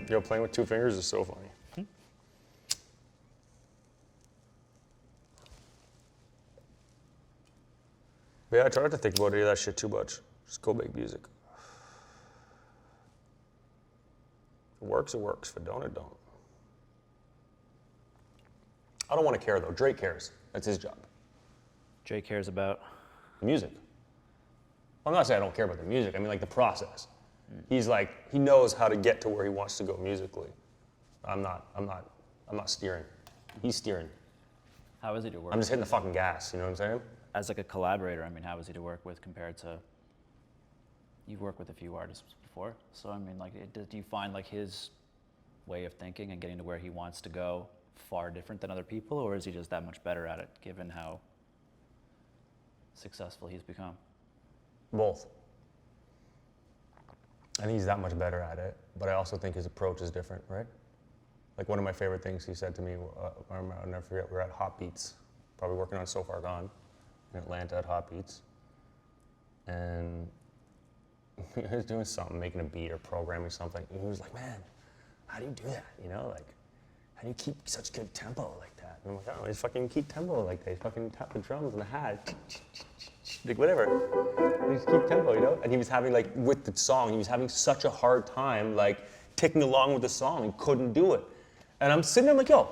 Yo, playing with two fingers is so funny. But yeah, I try not to think about any of that shit too much. Just go make music. If it works, it works. If it don't, it don't. I don't want to care though. Drake cares. That's his job. Drake cares about The music. I'm not saying I don't care about the music. I mean like the process. He's like, he knows how to get to where he wants to go musically. I'm not steering. He's steering. how is he to work? I'm just hitting the fucking gas, you know what I'm saying? As like a collaborator, I mean, how is he to work with compared to? You've worked with a few artists before, so I mean, like, do you find like his way of thinking and getting to where he wants to go far different than other people, or is he just that much better at it, given how successful he's become? Both. I think he's that much better at it, but I also think his approach is different, right? Like one of my favorite things he said to me, I'll never forget, we were at Hot Beats, probably working on So Far Gone in Atlanta at Hot Beats. And he was doing something, making a beat or programming something. And he was like, man, how do you do that? You know, like, how do you keep such good tempo like that? And I'm like, oh, just fucking keep tempo like that. You fucking tap the drums and the hat, like whatever. You just keep tempo, you know? And he was having like, with the song, he was having such a hard time like ticking along with the song and couldn't do it. And I'm sitting there like, yo,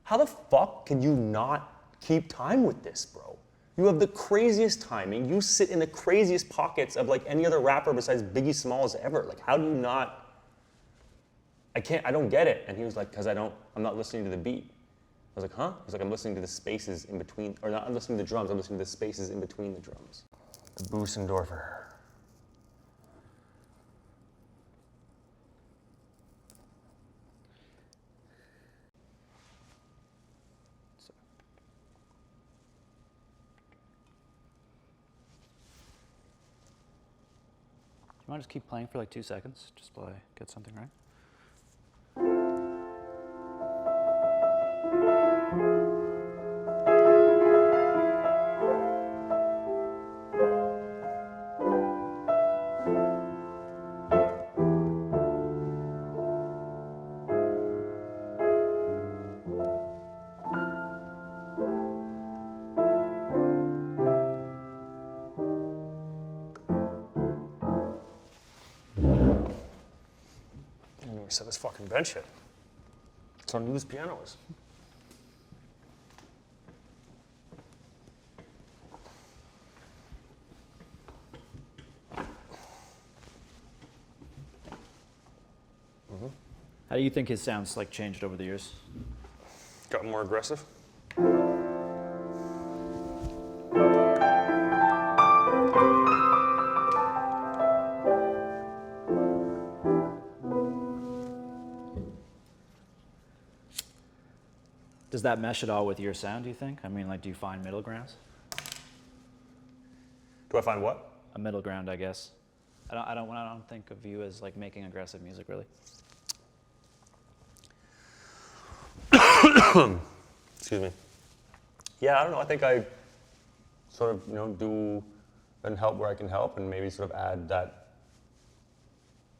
how the fuck can you not keep time with this, bro? You have the craziest timing. You sit in the craziest pockets of like any other rapper besides Biggie Smalls ever. Like, how do you not? I don't get it. And he was like, because I'm not listening to the beat. I was like, huh? He's like, I'm listening to the spaces in between, or not, I'm listening to the drums, I'm listening to the spaces in between the drums. The Boosendorfer. Do you want to just keep playing for like 2 seconds, just while I get something right? He set his fucking bench hit. That's how new this piano is. How do you think his sounds like changed over the years? Got more aggressive. Does that mesh at all with your sound, do you think? I mean, like, do you find middle grounds? Do I find what? A middle ground, I guess. I don't think of you as like making aggressive music, really. Excuse me. Yeah, I don't know. I think I sort of, do and help where I can help, and maybe sort of add that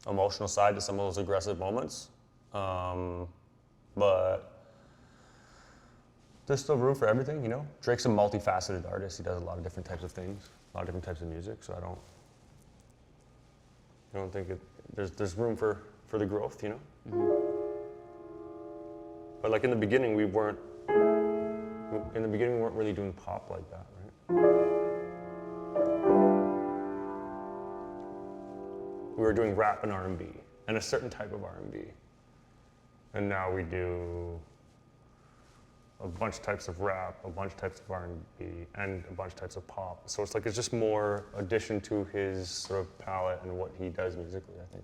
emotional side to some of those aggressive moments. But there's still room for everything, you know? Drake's a multifaceted artist. He does a lot of different types of things, a lot of different types of music, so I don't think there's room for the growth, you know? Mm-hmm. But like in the beginning, we weren't really doing pop like that, right? We were doing rap and R&B, and a certain type of R&B. And now we do a bunch of types of rap, a bunch of types of R&B, and a bunch of types of pop. So it's just more addition to his sort of palette and what he does musically, I think.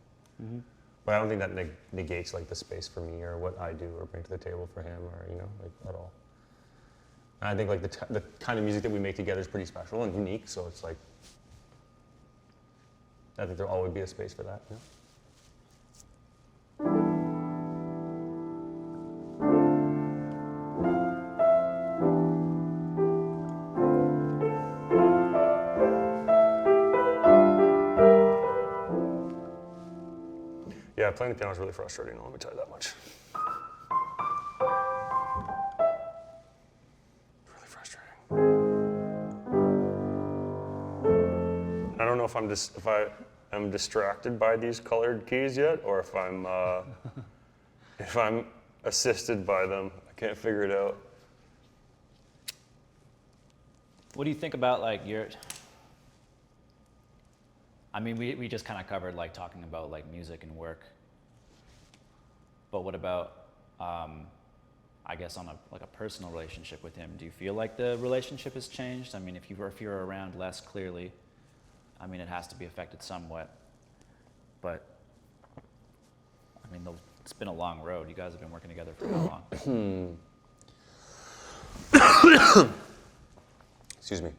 But I don't think that negates like the space for me or what I do or bring to the table for him or like at all. And I think like the kind of music that we make together is pretty special and unique. So it's like I think there'll always be a space for that. Yeah, playing the piano is really frustrating. Let me tell you that much. Really frustrating. I don't know if I'm distracted by these colored keys yet, or if I'm assisted by them. I can't figure it out. What do you think about like I mean, we just kind of covered like talking about like music and work. But what about, I guess on a personal relationship with him? Do you feel like the relationship has changed? I mean, if you're around less clearly, I mean, it has to be affected somewhat. But I mean, it's been a long road. You guys have been working together for how long? Excuse me.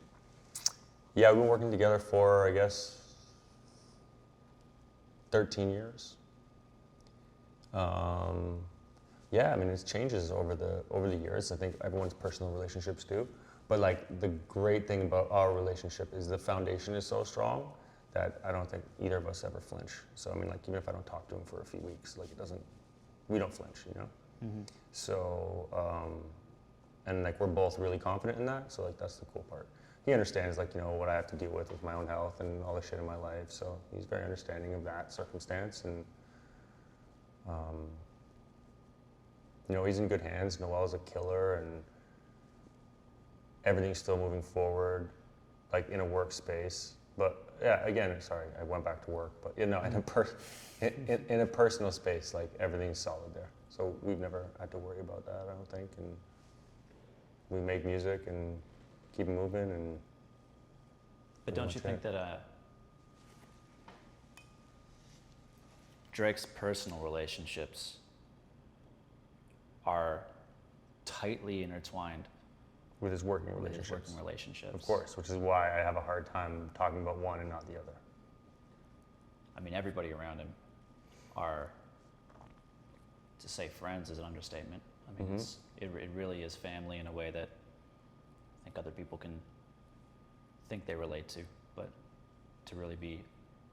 Yeah, we've been working together for, I guess, 13 years. Yeah, I mean, it changes over the years. I think everyone's personal relationships do. But like the great thing about our relationship is the foundation is so strong that I don't think either of us ever flinch. So I mean, like even if I don't talk to him for a few weeks, like we don't flinch, So, and like we're both really confident in that. So like that's the cool part. He understands like, what I have to deal with my own health and all the shit in my life. So he's very understanding of that circumstance. And, he's in good hands. Noel's a killer and everything's still moving forward, like in a workspace. But yeah, again, sorry, I went back to work. But in a personal space, like everything's solid there. So we've never had to worry about that, I don't think. And we make music and keep moving and. But don't you think that Drake's personal relationships are tightly intertwined with his working relationships? Of course, which is why I have a hard time talking about one and not the other. I mean, everybody around him are, to say friends is an understatement. I mean, it really is family in a way that I think other people can think they relate to, but to really be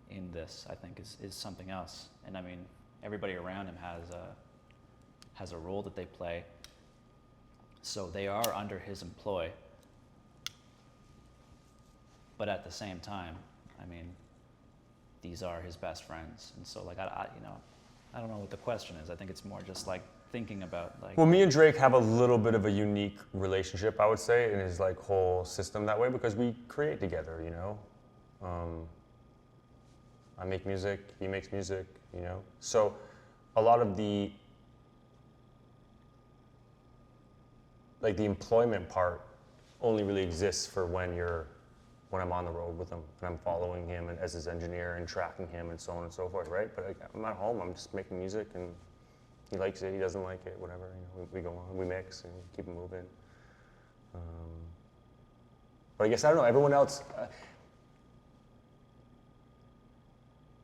in this, I think, is something else. And I mean, everybody around him has a role that they play. So they are under his employ, but at the same time, I mean, these are his best friends. And so like, I don't know what the question is. I think it's more just like thinking about like. Well, me and Drake have a little bit of a unique relationship, I would say, in his like whole system that way because we create together, I make music, he makes music, So a lot of the employment part only really exists for when I'm on the road with him and I'm following him and as his engineer and tracking him and so on and so forth, right? But like, I'm at home, I'm just making music and he likes it, he doesn't like it, whatever. We go on, we mix and keep it moving. But I guess, I don't know, everyone else, I'm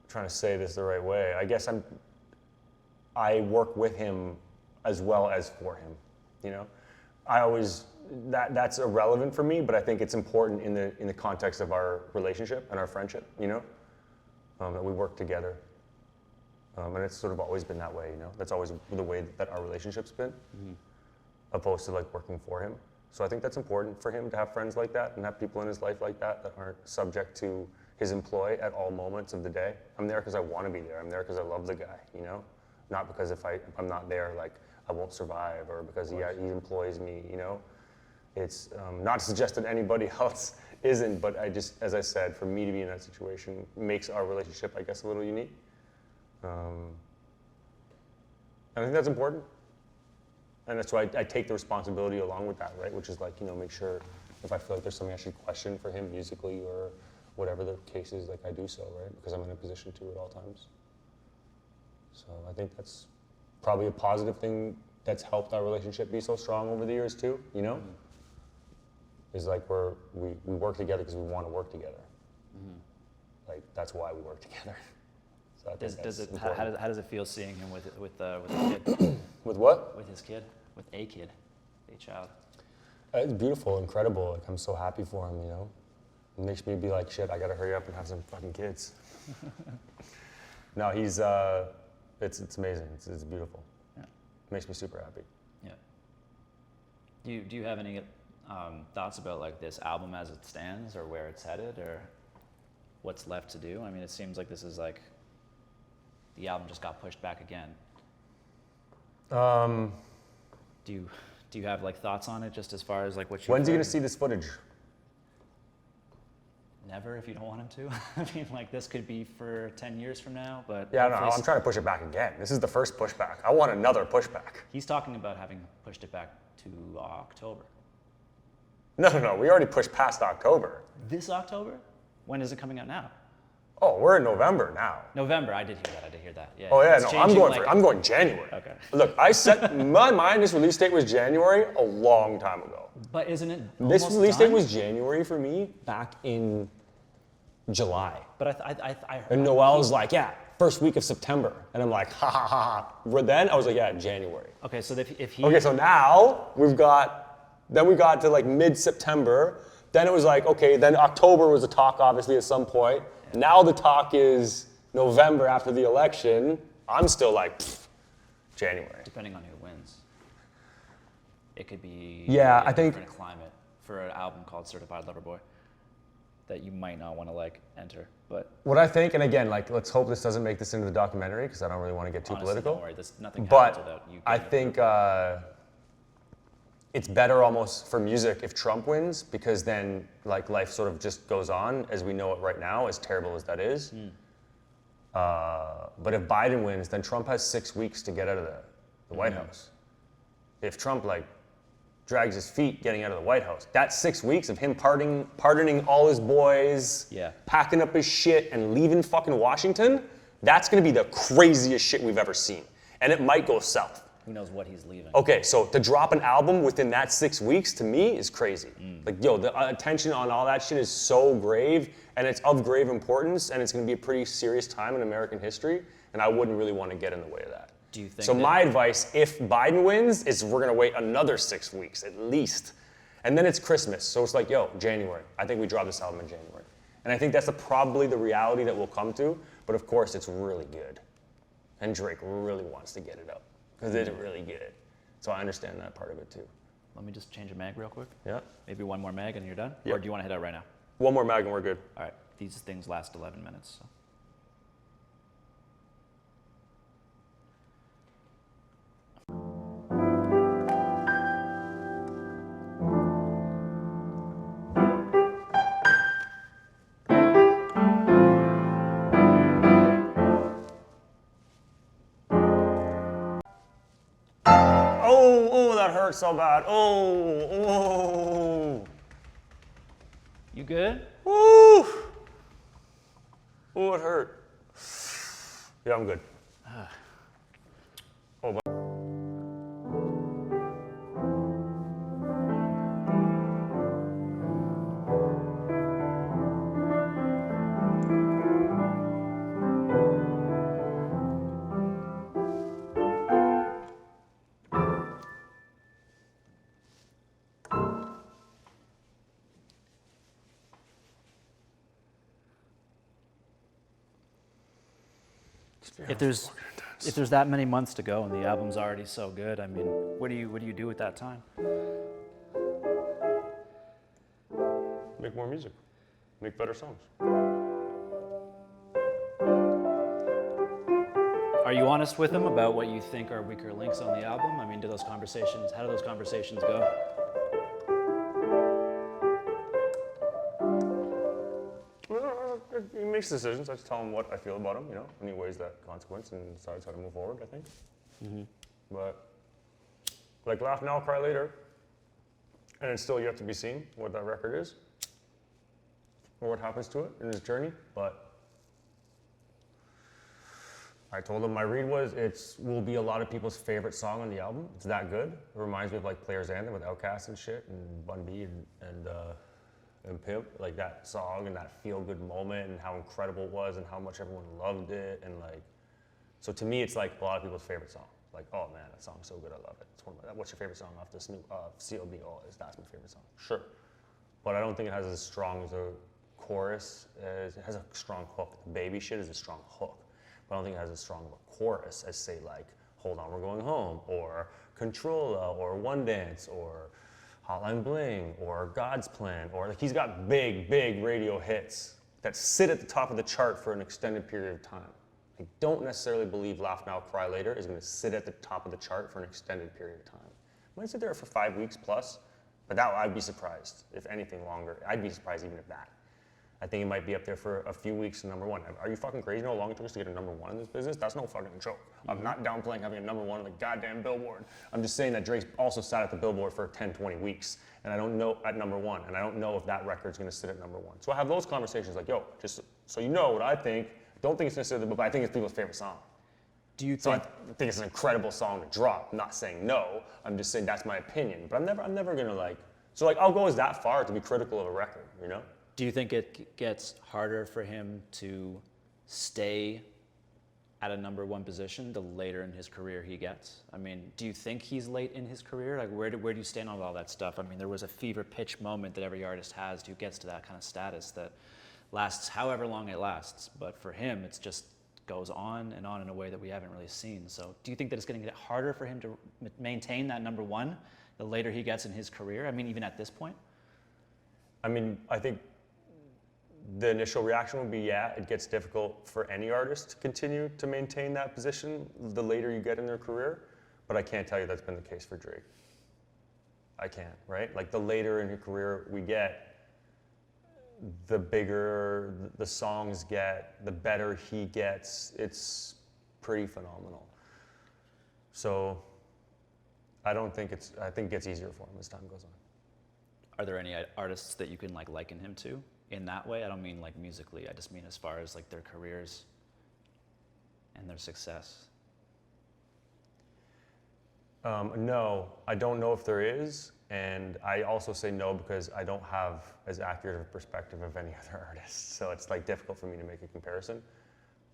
trying to say this the right way. I guess I work with him as well as for him, I always, that's irrelevant for me, but I think it's important in the context of our relationship and our friendship, that we work together. And it's sort of always been that way, That's always the way that our relationship's been, opposed to like working for him. So I think that's important for him to have friends like that and have people in his life like that aren't subject to his employ at all moments of the day. I'm there because I want to be there. I'm there because I love the guy, Not because if I'm not there, like I won't survive, or because he employs me, It's not to suggest that anybody else isn't, but as I said, for me to be in that situation makes our relationship, I guess, a little unique. And I think that's important. And that's why I take the responsibility along with that, right? Which is like, make sure if I feel like there's something I should question for him musically or whatever the case is, like I do so, right? Because I'm in a position to at all times. So I think that's probably a positive thing that's helped our relationship be so strong over the years too, you know? Is like we work together because we want to work together. Like that's why we work together. So I think that's important. How does it feel seeing him with a kid? With what? With his kid, with a kid, a child. It's beautiful, incredible. Like I'm so happy for him, you know? It makes me be like, shit, I gotta hurry up and have some fucking kids. No, he's, it's amazing. It's beautiful. Yeah. Makes me super happy. Yeah. Do you have any thoughts about like this album as it stands, or where it's headed, or what's left to do? I mean, it seems like this is like the album just got pushed back again. Do you have like thoughts on it, just as far as like what you? When's he gonna see this footage? Never, if you don't want him to. I mean, like this could be for 10 years from now, but Yeah, no, I'm trying to push it back again. This is the first pushback. I want another pushback. He's talking about having pushed it back to October. No. We already pushed past October. This October? When is it coming out now? Oh, we're in November now. November. I did hear that. Yeah. Oh yeah, It's no, changing, I'm going January. Okay. Look, this release date was January a long time ago. But isn't it This almost release done? date was January for me back in July. But I And Noel's like, yeah, first week of September. And I'm like, ha ha ha ha. Then I was like, yeah, January. Okay, so if he Okay, so now we got to like mid-September. Then it was like, okay, then October was a talk, obviously, at some point. Yeah. Now the talk is November after the election. I'm still like, January. Depending on who wins, it could be I a think different climate for an album called Certified Lover Boy that you might not want to like enter. But what I think, and again, like, let's hope this doesn't make this into the documentary because I don't really want to get too honestly, political. don't worry, nothing But happens without you. I think it's better almost for music if Trump wins, because then like life sort of just goes on as we know it right now, as terrible as that is. But if Biden wins, then Trump has 6 weeks to get out of the White House. If Trump like drags his feet getting out of the White House, that's 6 weeks of him pardoning all his boys, packing up his shit and leaving fucking Washington. That's gonna be the craziest shit we've ever seen. And it might go south. Who knows what he's leaving. Okay, so to drop an album within that 6 weeks, to me, is crazy. Like, yo, the attention on all that shit is so grave, and it's of grave importance, and it's gonna be a pretty serious time in American history, and I wouldn't really want to get in the way of that. Do you think so my advice, if Biden wins, is we're gonna wait another 6 weeks, at least. And then it's Christmas, so it's like, yo, January. I think we drop this album in January. And I think that's probably the reality that we'll come to, but of course, it's really good. And Drake really wants to get it out. Because it's really good. So I understand that part of it too. Let me just change a mag real quick. Yeah. Maybe one more mag and you're done? Yep. Or do you want to hit out right now? One more mag and we're good. All right. These things last 11 minutes. So. Oh, that hurt so bad. Oh. You good? Woo. Oh, it hurt. Yeah, I'm good. Oh, but If there's that many months to go and the album's already so good, I mean, what do you do with that time? make more music. Make better songs. Are you honest with him about what you think are weaker links on the album? I mean, how do those conversations go? He makes decisions. I just tell him what I feel about him, you know, and he weighs that consequence and decides how to move forward, I think. But, like, Laugh Now, Cry Later, and it's still yet to be seen what that record is, or what happens to it in his journey, but I told him my read was will be a lot of people's favorite song on the album. It's that good. It reminds me of like Players Anthem with Outkast and shit, and Bun B and Pimp. Like that song and that feel good moment and how incredible it was and how much everyone loved it, and like, so to me it's like a lot of people's favorite song. Like, oh man, that song's so good, I love it. It's one of my, what's your favorite song off this new COB? Oh, that's my favorite song. Sure, but I don't think it has as strong as a chorus. It has a strong hook. The Baby shit is a strong hook. But I don't think it has as strong of a chorus as, say, like Hold On, We're Going Home, or Controlla, or One Dance, or Hotline Bling, or God's Plan, or like he's got big, big radio hits that sit at the top of the chart for an extended period of time. I don't necessarily believe Laugh Now, Cry Later is going to sit at the top of the chart for an extended period of time. It might sit there for 5 weeks plus, but that I'd be surprised if anything longer. I'd be surprised even at that. I think it might be up there for a few weeks to number one. Are you fucking crazy? You know how long it took us to get a number one in this business? That's no fucking joke. I'm not downplaying having a number one on the goddamn Billboard. I'm just saying that Drake's also sat at the Billboard for 10, 20 weeks, and I don't know at number one, and I don't know if that record's gonna sit at number one. So I have those conversations like, yo, just so you know what I think. Don't think it's necessarily, but I think it's people's favorite song. Do you So I think? think it's an incredible song to drop. I'm not saying no. I'm just saying that's my opinion. But I'm never gonna like. So like I'll go as that far to be critical of a record, you know? Do you think it gets harder for him to stay at a number one position the later in his career he gets? I mean, do you think he's late in his career? Like, where do you stand on all that stuff? I mean, there was a fever pitch moment that every artist has who gets to that kind of status that lasts however long it lasts. But for him, it's just goes on in a way that we haven't really seen. So do you think that it's going to get harder for him to maintain that number one the later he gets in his career? I mean, even at this point? I mean, I think the initial reaction would be, yeah, it gets difficult for any artist to continue to maintain that position the later you get in their career, but I can't tell you that's been the case for Drake. I can't, right? Like the later in your career we get, the bigger the songs get, the better he gets. It's pretty phenomenal. So I think it gets easier for him as time goes on. Are there any artists that you can like liken him to in that way? I don't mean like musically. I just mean as far as like their careers and their success. No, I don't know if there is, and I also say no because I don't have as accurate a perspective of any other artists. So it's like difficult for me to make a comparison.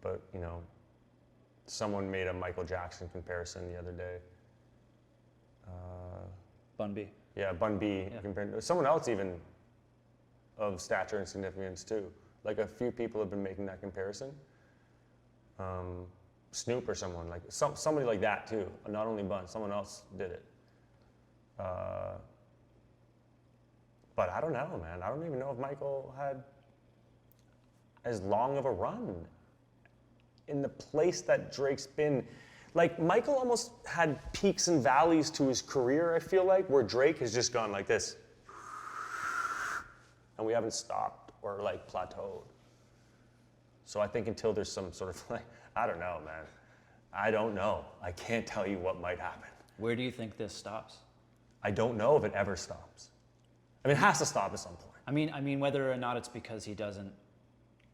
But you know, someone made a Michael Jackson comparison the other day. Bun B. Yeah, Bun B Yeah. compared to someone else even of stature and significance too. Like a few people have been making that comparison. Snoop or someone like somebody like that too. Not only Bun, someone else did it. But I don't know, man. I don't even know if Michael had as long of a run in the place that Drake's been. Like Michael almost had peaks and valleys to his career, I feel like, where Drake has just gone like this. And we haven't stopped or like plateaued. So I think until there's some sort of like, I don't know, man. I don't know. I can't tell you what might happen. Where do you think this stops? I don't know if it ever stops. I mean, it has to stop at some point. I mean, whether or not it's because he doesn't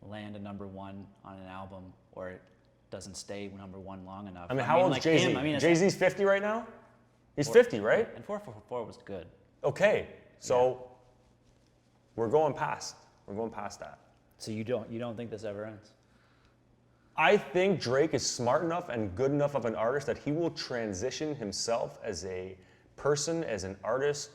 land a number one on an album or it doesn't stay number one long enough. I mean, how old is like Jay-Z? him, Jay-Z's 50 right now? He's 50, right? And 444 was good. Okay, so we're going past that. So you don't think this ever ends? I think Drake is smart enough and good enough of an artist that he will transition himself as a person, as an artist,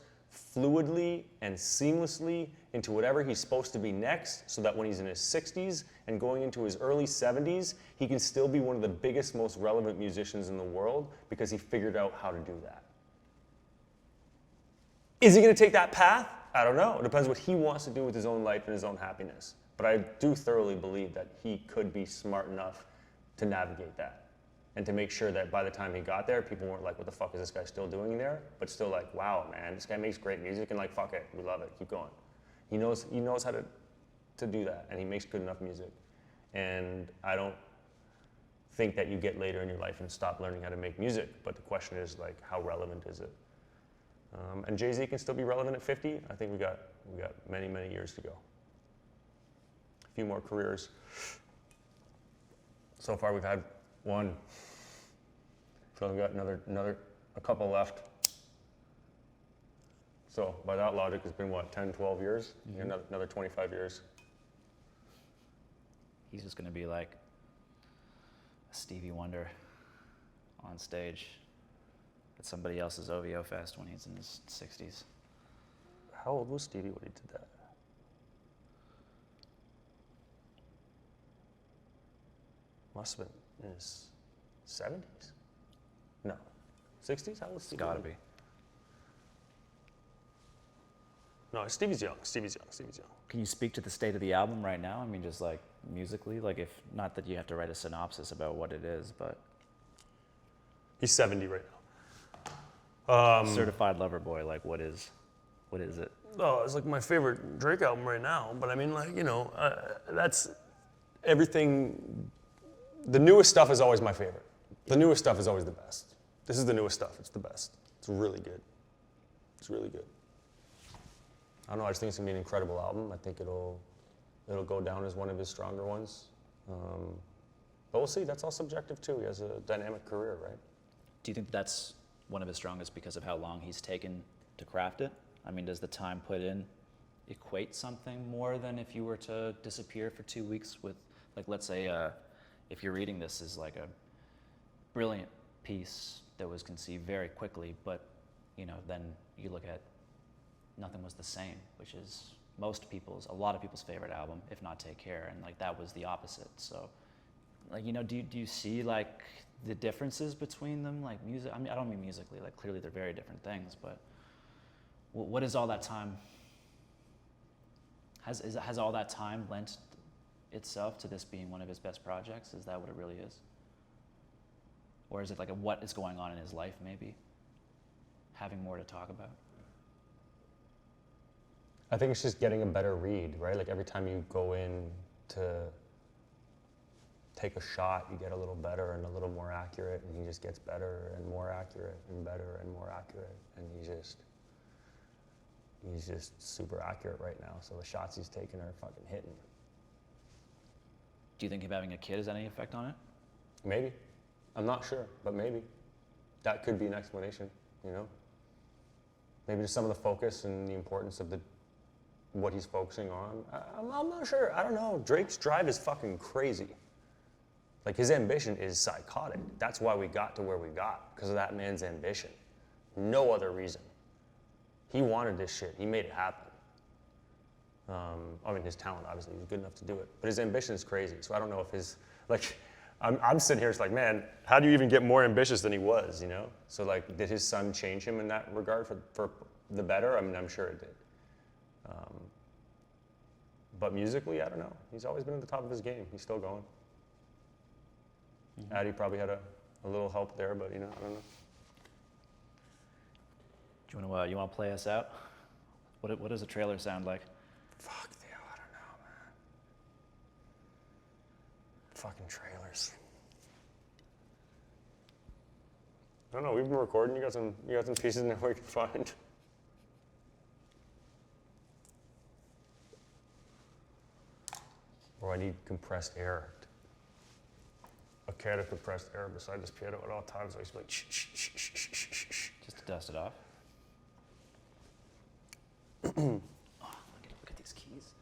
fluidly and seamlessly into whatever he's supposed to be next, so that when he's in his 60s and going into his early 70s, he can still be one of the biggest, most relevant musicians in the world because he figured out how to do that. Is he going to take that path? I don't know. It depends what he wants to do with his own life and his own happiness. But I do thoroughly believe that he could be smart enough to navigate that and to make sure that by the time he got there, people weren't like, what the fuck is this guy still doing there? But still like, wow, man, this guy makes great music and like, fuck it, we love it, keep going. He knows how to do that, and he makes good enough music. And I don't think that you get later in your life and stop learning how to make music, but the question is like, how relevant is it? And Jay-Z can still be relevant at 50. I think we got many, many years to go. A few more careers. So far we've had One. So I've got a couple left. So by that logic, it's been what, 10, 12 years? Mhm. Another 25 years. He's just gonna be like a Stevie Wonder on stage at somebody else's OVO Fest when he's in his 60s. How old was Stevie when he did that? Must have been in his 70s? No. 60s? How old was It's Stevie? gotta then? be. No, Stevie's young. Stevie's young. Can you speak to the state of the album right now? I mean, just like musically, like if not that you have to write a synopsis about what it is, but He's 70 right now. Certified Lover Boy, like what is it? Oh, it's like my favorite Drake album right now. But I mean, like, that's everything. The newest stuff is always my favorite. The newest stuff is always the best. This is the newest stuff. It's the best. It's really good. It's really good. I don't know. I just think it's gonna be an incredible album. I think it'll go down as one of his stronger ones. But we'll see. That's all subjective too. He has a dynamic career, right? Do you think that's one of his strongest because of how long he's taken to craft it? I mean, does the time put in equate something more than if you were to disappear for 2 weeks with, like, let's say, if you're reading this as like a brilliant piece that was conceived very quickly, but, then you look at Nothing Was the Same, which is a lot of people's favorite album, if not Take Care, and like that was the opposite. So, like, do you see like the differences between them, like music? I mean, I don't mean musically, like clearly they're very different things, but what is all that time? Has all that time lent itself to this being one of his best projects? Is that what it really is? Or is it like what is going on in his life, maybe? Having more to talk about? I think it's just getting a better read, right? Like every time you go in to take a shot, you get a little better and a little more accurate, and he just gets better and more accurate and better and more accurate, and he's just super accurate right now. So the shots he's taking are fucking hitting. Do you think him having a kid has any effect on it? Maybe. I'm not sure, but maybe. That could be an explanation, Maybe just some of the focus and the importance of what he's focusing on. I'm not sure. I don't know. Drake's drive is fucking crazy. Like, his ambition is psychotic. That's why we got to where we got, because of that man's ambition. No other reason. He wanted this shit. He made it happen. I mean, his talent, obviously, he's good enough to do it. But his ambition is crazy. So I don't know if I'm sitting here, it's like, man, how do you even get more ambitious than he was, So, like, did his son change him in that regard for the better? I mean, I'm sure it did. But musically, I don't know. He's always been at the top of his game. He's still going. Mm-hmm. Addy probably had a little help there, but, I don't know. Do you want to play us out? What does a trailer sound like? Fuck, Theo, I don't know, man. Fucking trailers. I don't know. We've been recording. You got some pieces in there we can find. Or I need compressed air. A can of compressed air beside this piano at all times. I used to be like, shh, shh, shh, shh, shh, shh, shh, shh. Just to dust it off. Oh, look at these keys.